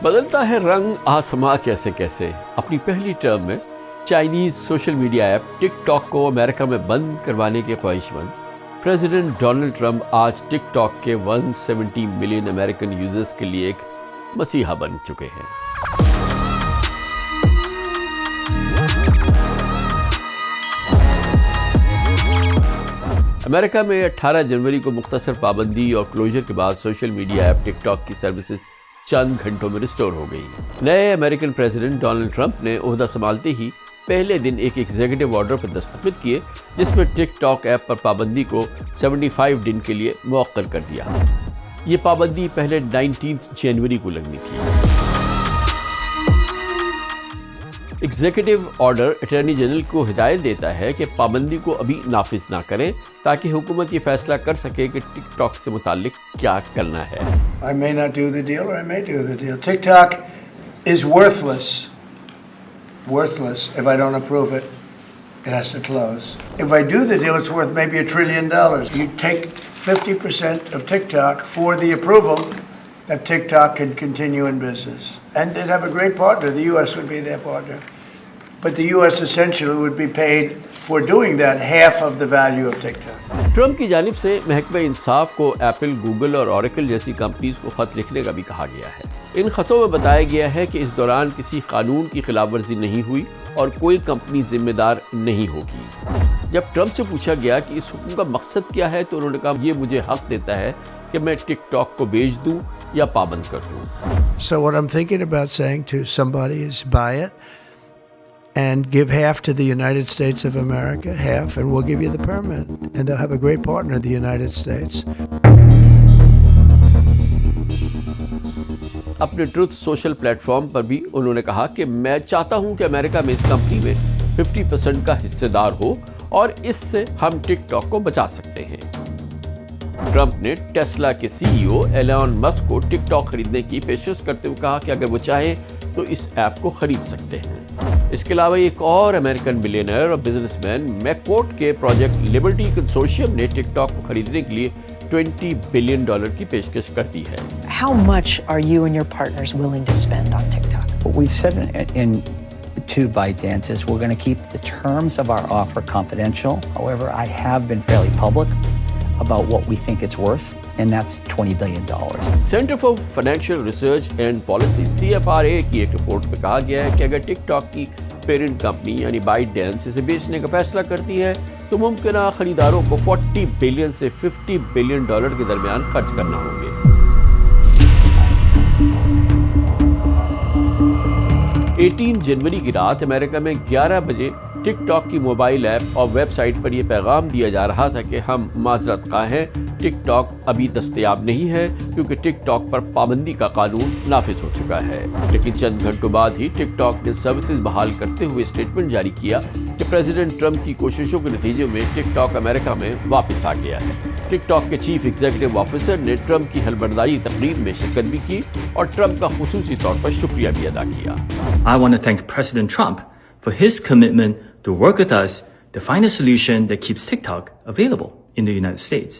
بدلتا ہے رنگ آسماں کیسے کیسے. اپنی پہلی ٹرم میں چائنیز سوشل میڈیا ایپ ٹک ٹاک کو امریکہ میں بند کروانے کے خواہش مند پریزیڈنٹ ڈونلڈ ٹرمپ آج ٹک ٹاک کے 170 ملین امریکن یوزرز کے لیے ایک مسیحا بن چکے ہیں. امریکہ میں 18 جنوری کو مختصر پابندی اور کلوجر کے بعد سوشل میڈیا ایپ ٹک ٹاک کی سروسز چند گھنٹوں میں ریسٹور ہو گئی. نئے امریکن پریزیڈنٹ ڈونلڈ ٹرمپ نے عہدہ سنبھالتے ہی پہلے دن ایک ایگزیکٹو آرڈر پر دستخط کیے جس میں ٹک ٹاک ایپ پر پابندی کو 75 دن کے لیے مؤخر کر دیا. یہ پابندی پہلے 19 جنوری کو لگنی تھی. ایگزیکٹو آرڈر اٹارنی جنرل کو ہدایت دیتا ہے کہ پابندی کو ابھی نافذ نہ کریں تاکہ حکومت یہ فیصلہ کر سکے کہ ٹک ٹاک سے متعلق کیا کرنا ہے. I may not do the deal or I may do the deal. TikTok is worthless. Worthless if I don't approve it. It has to close. If I do the deal, it's worth maybe $1 trillion. You take 50% of TikTok for the approval that TikTok can continue in business. And they'd have a great partner. The U.S. would be their partner. But the U.S. essentially would be paid for doing that half of the value of TikTok. Trump کی جانب سے محکمہ انصاف کو apple, Google اور Oracle جیسی companies کو خط لکھنے کا بھی کہا گیا ہے. ان خطوں میں بتایا گیا ہے کہ اس دوران کسی قانون کی خلاف ورزی نہیں ہوئی اور کوئی کمپنی ذمہ دار نہیں ہوگی. جب ٹرمپ سے پوچھا گیا کہ اس حکم کا مقصد کیا ہے تو انہوں نے کہا یہ مجھے حق دیتا ہے کہ میں ٹک ٹاک کو بیچ دوں یا پابند کر دوں. So what I'm thinking about saying to somebody is buy it and give half to the United States of America, half, and we'll give you the permit. And they'll have a great partner, the United States. اپنے truth social plate form پر بھی انہوں نے کہا کہ میں چاہتا ہوں کہ امریکہ میں اس کمپنی میں 50% کا حصے دار ہو اور اس سے ہم ٹک ٹاک کو بچا سکتے ہیں. ٹرمپ نے ٹیسلا کے سی ای او ایلان مسک کو ٹک ٹاک خریدنے کی پیشکش کرتے ہوئے کہا کہ اگر وہ چاہیں تو اس ایپ کو خرید سکتے ہیں. اس کے علاوہ ایک اور امریکن ملینئر اور بزنس مین میک کے پروجیکٹ لبرٹی کنسورشیم نے ٹک ٹاک کو خریدنے کے لیے $20 بلین کی پیشکش کر دی ہے. How much are you and your partners willing to spend on TikTok? What we've said in to ByteDance is we're going to keep the terms of our offer confidential. However, I have been fairly public about what we think it's worth, and that's $20 billion. Centre for financial research and policy CFRA کی ایک report میں کہا گیا ہے کہ اگر ٹک talk کی parent company یعنی ByteDance اسے بیچنے کا فیصلہ کرتی ہے تو ممکنہ خریداروں کو $40 بلین سے $50 بلین کے درمیان خرچ کرنا ہوں گے. 18 جنوری کی رات امریکہ میں 11 بجے ٹک ٹاک کی موبائل ایپ اور ویب سائٹ پر یہ پیغام دیا جا رہا تھا کہ ہم معذرت خواہ ہیں، ٹک ٹاک ابھی دستیاب نہیں ہے کیونکہ ٹک ٹاک پر پابندی کا قانون نافذ ہو چکا ہے. لیکن چند گھنٹوں بعد ہی ٹک ٹاک نے سروسز بحال کرتے ہوئے اسٹیٹمنٹ جاری کیا کہ پریزیڈنٹ ٹرمپ کی کوششوں کے نتیجے میں ٹک ٹاک امریکہ میں واپس آ گیا ہے. ٹک ٹاک کے چیف ایگزیکٹو آفیسر نے ٹرمپ کی حلبرداری تقریب میں شرکت بھی کی اور ٹرمپ کا خصوصی طور پر شکریہ بھی ادا کیا. I want to thank President Trump for his commitment to work with us to find a solution that keeps TikTok available in the United States.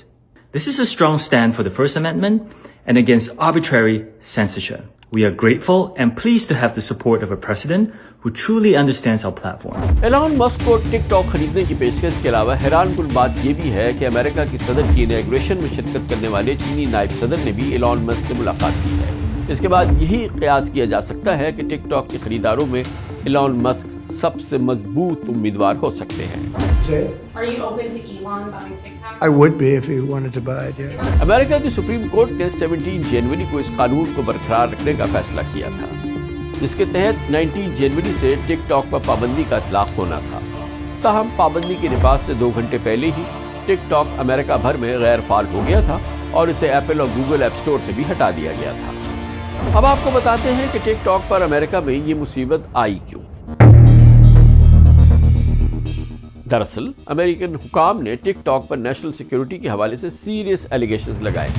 This is a strong stand for the First Amendment and against arbitrary censorship. We are grateful and pleased to have the support of a president who truly understands our platform. ایلان مسک کو ٹک talk خریدنے کی پیشکش کے علاوہ حیران کن بات یہ بھی ہے کہ امریکہ کی صدر کی اناگوریشن میں شرکت کرنے والے چینی نائب صدر نے بھی ایلان مسک سے ملاقات کی ہے. اس کے بعد یہی قیاس کیا جا سکتا ہے کہ ٹک ٹاک کے خریداروں میں ایلان مسک سب سے مضبوط امیدوار ہو سکتے ہیں. Are you open to Elon buying TikTok? I would be if he wanted to buy it, yeah. امریکہ کی سپریم کورٹ نے 17 جنوری کو اس قانون کو برقرار رکھنے کا فیصلہ کیا تھا جس کے تحت 19 جنوری سے ٹک ٹاک پر پابندی کا اطلاق ہونا تھا. تاہم پابندی کے نفاذ سے 2 گھنٹے پہلے ہی ٹک ٹاک امریکہ بھر میں غیر فعال ہو گیا تھا اور اسے ایپل اور گوگل ایپ اسٹور سے بھی ہٹا دیا گیا تھا. اب آپ کو بتاتے ہیں کہ ٹک ٹاک پر امریکہ میں یہ مصیبت آئی کیوں. دراصل امریکن حکام نے ٹک ٹاک پر نیشنل سیکیورٹی کے حوالے سے سیریس ایلیگیشنز لگائے.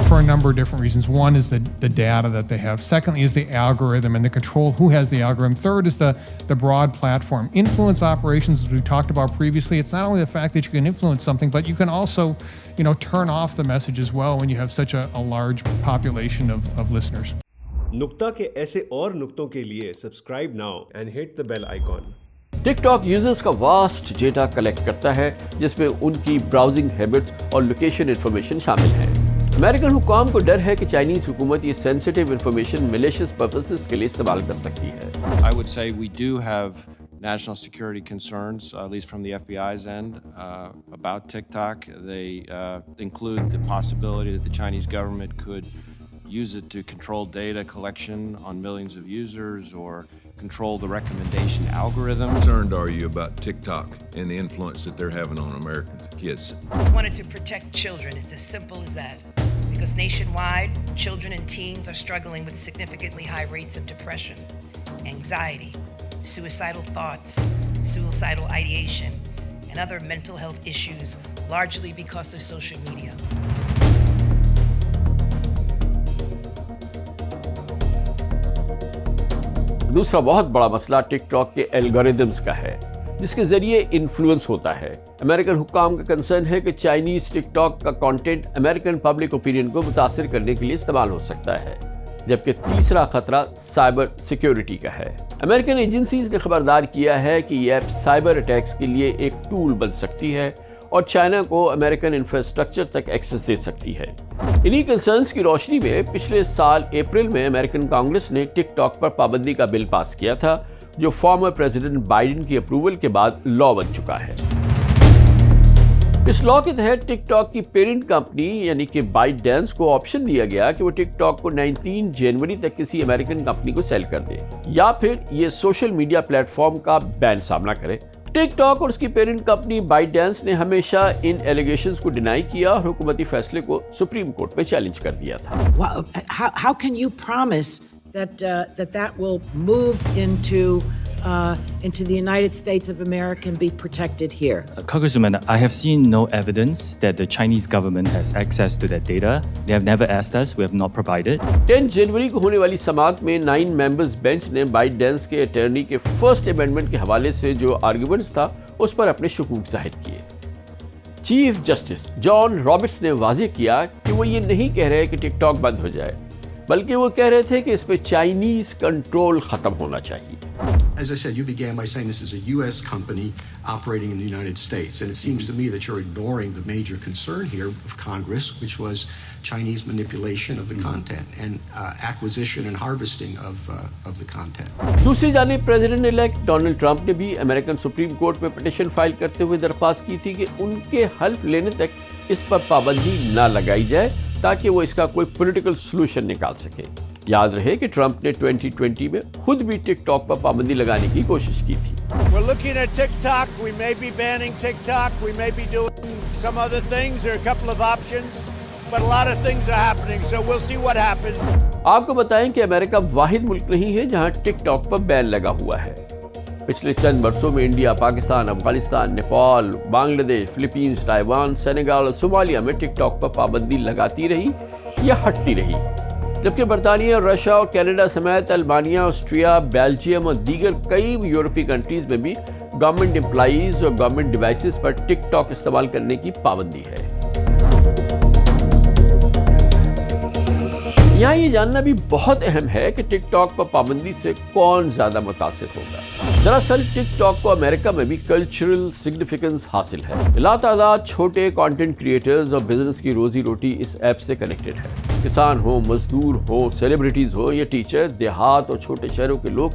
For a number of different reasons. One is the data that they have. Secondly is the algorithm and the control who has the algorithm. Third is the broad platform. Influence operations, as we talked about previously, it's not only the fact that you can influence something, but you can also, turn off the message as well when you have such a large population of listeners. نقطہ کے ایسے اور نقطوں کے لیے subscribe now and hit the bell icon. TikTok users کا vast data collect کرتا ہے جس میں ان کی براؤزنگ ہیبٹس اور لوکیشن انفارمیشن شامل ہے۔ امریکن حکام کو ڈر ہے کہ چائنیز حکومت یہ سینسٹیو انفارمیشن میلیشیس پرپسز کے لیے استعمال کر سکتی ہے۔ I would say we do have national security concerns, at least from the FBI's end, about TikTok. They include the possibility that the Chinese government could use it to control data collection on millions of users or control the recommendation algorithm. How concerned are you about TikTok and the influence that they're having on American kids? I wanted to protect children. It's as simple as that. Because nationwide, children and teens are struggling with significantly high rates of depression, anxiety, suicidal thoughts, suicidal ideation, and other mental health issues, largely because of social media. دوسرا بہت بڑا مسئلہ ٹک talk کے algorithms کا ہے جس کے ذریعے انفلوئنس ہوتا ہے۔ امریکن حکام کا کنسرن ہے کہ چائنیز ٹک ٹاک کا کانٹینٹ امریکن پبلک اوپینین کو متاثر کرنے کے لیے استعمال ہو سکتا ہے، جبکہ تیسرا خطرہ سائبر سیکیورٹی کا ہے۔ امریکن ایجنسیز نے خبردار کیا ہے کہ یہ ایپ سائبر اٹیکس کے لیے ایک ٹول بن سکتی ہے اور چائنا کو امریکن انفراسٹرکچر تک ایکسس دے سکتی ہے۔ انہی کنسرنز کی روشنی میں پچھلے سال اپریل میں امریکن کانگریس نے ٹک ٹاک پر پابندی کا بل پاس کیا تھا جو فارمر پریزیڈنٹ بائیڈن کی اپروول کے بعد لا بن چکا ہے۔ اس لا کے تحت ٹک ٹاک کی پیرنٹ کمپنی یعنی کہ بائٹ ڈانس کو آپشن دیا گیا کہ وہ ٹک ٹاک کو 19 جنوری تک کسی امریکن کمپنی کو سیل کر دے یا پھر یہ سوشل میڈیا پلیٹ فارم کا بین سامنا کرے۔ ٹک ٹاک اور اس کی پیرنٹ کمپنی بائٹ ڈانس نے ہمیشہ ان ایلیگیشنز کو ڈینائی کیا اور حکومتی فیصلے کو سپریم کورٹ میں چیلنج کر دیا تھا۔ How can you promise that will move into the United States of America and be protected here? Congresswoman, I have seen no evidence that the Chinese government has access to that data. They have never asked us. We have not provided. 10 جنوری کو ہونے والی سماعت میں 9 members bench نے byte dance کے attorney کے first amendment کے حوالے سے جو آرگیومنٹس تھا اس پر اپنے شکوک ظاہر کیے۔ چیف جسٹس جان رابرٹس نے واضح کیا کہ وہ یہ نہیں کہہ رہے کہ ٹک ٹاک بند ہو جائے، بلکہ وہ کہہ رہے تھے کہ اس پہ چائنیز کنٹرول ختم ہونا چاہیے۔ As I said, you began by saying this is a U.S. company operating in the United States, and it seems to me that you're ignoring the major concern here of Congress, which was Chinese manipulation of the content and acquisition and harvesting of the content. دوسری جانب president elect Donald Trump نے بھی American supreme court میں petition file کرتے ہوئے درخواست کی تھی کہ ان کے حلف لینے تک اس پر پابندی نہ لگائی جائے تاکہ وہ اس کا کوئی پولیٹیکل سلوشن نکال سکے۔ یاد رہے کہ ٹرمپ نے 2020 میں خود بھی ٹک ٹاک پر پابندی لگانے کی کوشش کی تھی۔ We're looking at TikTok. We may be banning TikTok. We may be doing some other things. There are a couple of options, but a lot of things are happening, so we'll see what happens. آپ کو بتائیں کہ امریکہ واحد ملک نہیں ہے جہاں ٹک talk پر بین لگا ہوا ہے۔ پچھلے چند برسوں میں انڈیا، پاکستان، افغانستان، نیپال، بنگلہ دیش، فلپینز، تائیوان، سینیگال اور صومالیہ میں ٹک ٹاک پر پابندی لگاتی رہی یا ہٹتی رہی، جبکہ برطانیہ، رشیا اور کینیڈا سمیت البانیہ، آسٹریا، بیلجیم اور دیگر کئی یورپی کنٹریز میں بھی گورنمنٹ امپلائیز اور گورنمنٹ ڈیوائسز پر ٹک ٹاک استعمال کرنے کی پابندی ہے۔ یہاں یہ جاننا بھی بہت اہم ہے کہ ٹک ٹاک پر پابندی سے کون زیادہ متاثر ہوگا۔ دراصل ٹک ٹاک کو امریکہ میں بھی کلچرل سگنیفیکنس حاصل ہے۔ لاتعداد چھوٹے کانٹینٹ کریٹرز اور بزنس کی روزی روٹی اس ایپ سے کنیکٹڈ ہے۔ کسان ہو، مزدور ہو، سیلیبریٹیز ہو یا ٹیچر، دیہات اور چھوٹے شہروں کے لوگ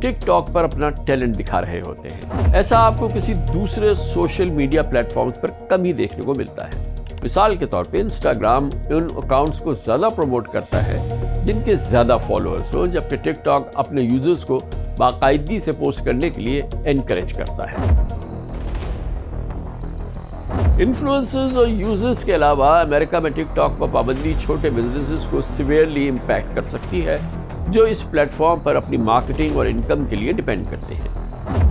ٹک ٹاک پر اپنا ٹیلنٹ دکھا رہے ہوتے ہیں۔ ایسا آپ کو کسی دوسرے سوشل میڈیا پلیٹ فارمز پر کم ہی دیکھنے کو ملتا ہے۔ مثال کے طور پہ انسٹاگرام ان اکاؤنٹس کو زیادہ پروموٹ کرتا ہے جن کے زیادہ فالوورز ہوں، جبکہ ٹک ٹاک اپنے یوزرز کو باقاعدگی سے پوسٹ کرنے کے لیے انکریج کرتا ہے۔ انفلوئنسرز اور یوزرز کے علاوہ امریکہ میں ٹک ٹاک پر پابندی چھوٹے بزنسز کو سیویئرلی امپیکٹ کر سکتی ہے جو اس پلیٹ فارم پر اپنی مارکیٹنگ اور انکم کے لیے ڈیپینڈ کرتے ہیں۔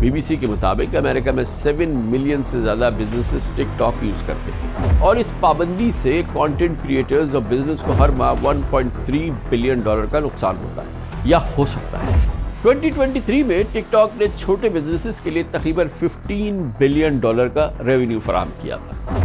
BBC کے مطابق امریکہ میں 7 ملین سے زیادہ بزنسز ٹک ٹاک یوز کرتے ہیں اور اس پابندی سے کانٹینٹ کریٹرز اور بزنس کو ہر ماہ $1.3 بلین کا نقصان ہوتا ہے یا ہو سکتا ہے۔ 2023 میں ٹک ٹاک نے چھوٹے بزنسز کے لیے تقریباً $15 بلین کا ریونیو فراہم کیا تھا۔